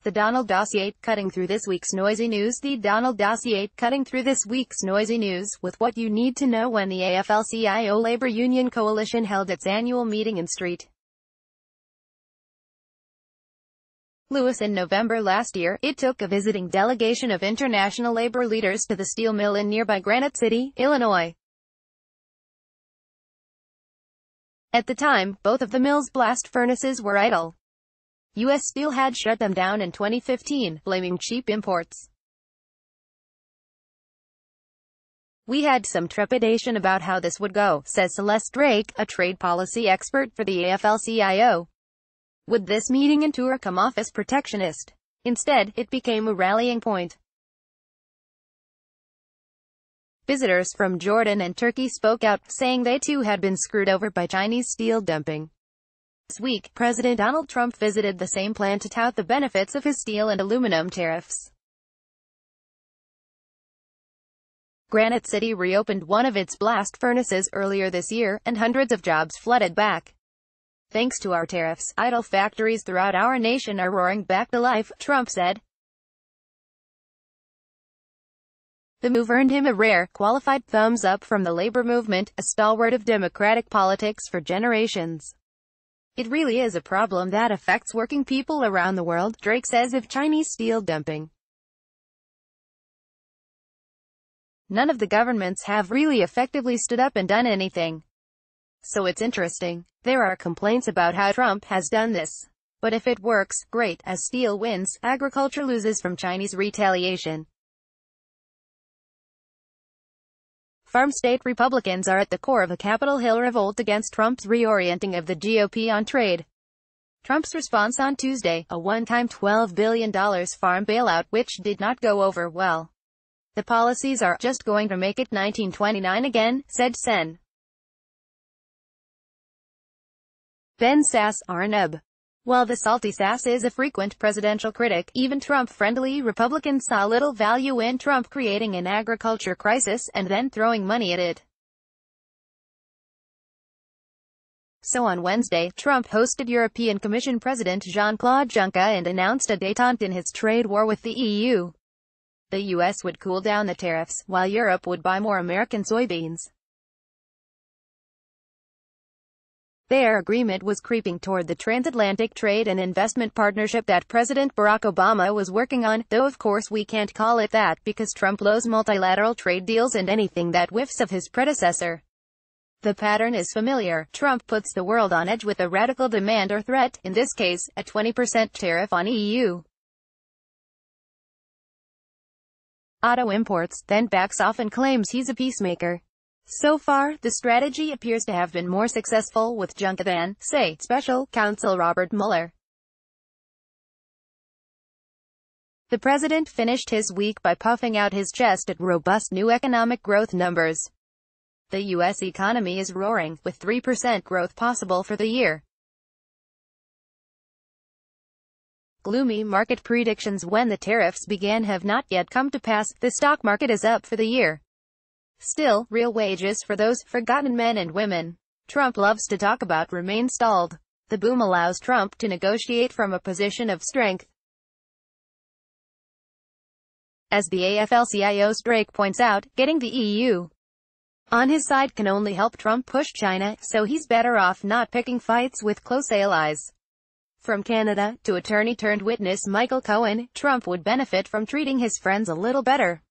The Donald dossier, cutting through this week's noisy news. The Donald dossier, cutting through this week's noisy news, with what you need to know when the AFL-CIO Labour Union Coalition held its annual meeting in St. Louis in November last year. It took a visiting delegation of international labor leaders to the steel mill in nearby Granite City, Illinois. At the time, both of the mill's blast furnaces were idle. U.S. Steel had shut them down in 2015, blaming cheap imports. "We had some trepidation about how this would go," says Celeste Drake, a trade policy expert for the AFL-CIO. "Would this meeting and tour come off as protectionist? Instead, it became a rallying point." Visitors from Jordan and Turkey spoke out, saying they too had been screwed over by Chinese steel dumping. This week, President Donald Trump visited the same plant to tout the benefits of his steel and aluminum tariffs. Granite City reopened one of its blast furnaces earlier this year, and hundreds of jobs flooded back. "Thanks to our tariffs, idle factories throughout our nation are roaring back to life," Trump said. The move earned him a rare, qualified thumbs up from the labor movement, a stalwart of Democratic politics for generations. "It really is a problem that affects working people around the world," Drake says of Chinese steel dumping. "None of the governments have really effectively stood up and done anything. So it's interesting. There are complaints about how Trump has done this. But if it works, great. As steel wins, agriculture loses from Chinese retaliation." Farm state Republicans are at the core of a Capitol Hill revolt against Trump's reorienting of the GOP on trade. Trump's response on Tuesday, a one-time $12 billion farm bailout, which did not go over well. "The policies are just going to make it 1929 again," said Sen. Ben Sasse-Arnab. While the salty Sasse is a frequent presidential critic, even Trump-friendly Republicans saw little value in Trump creating an agriculture crisis, and then throwing money at it. So on Wednesday, Trump hosted European Commission President Jean-Claude Juncker and announced a détente in his trade war with the EU. The U.S. would cool down the tariffs, while Europe would buy more American soybeans. Their agreement was creeping toward the transatlantic trade and investment partnership that President Barack Obama was working on, though of course we can't call it that, because Trump loathes multilateral trade deals and anything that whiffs of his predecessor. The pattern is familiar. Trump puts the world on edge with a radical demand or threat, in this case, a 20% tariff on EU auto imports, then backs off and claims he's a peacemaker. So far, the strategy appears to have been more successful with Juncker than, say, Special Counsel Robert Mueller. The president finished his week by puffing out his chest at robust new economic growth numbers. The U.S. economy is roaring, with 3% growth possible for the year. Gloomy market predictions when the tariffs began have not yet come to pass. The stock market is up for the year. Still, real wages for those forgotten men and women Trump loves to talk about remain stalled. The boom allows Trump to negotiate from a position of strength. As the AFL-CIO's Drake points out, getting the EU on his side can only help Trump push China, so he's better off not picking fights with close allies. From Canada, to attorney-turned-witness Michael Cohen, Trump would benefit from treating his friends a little better.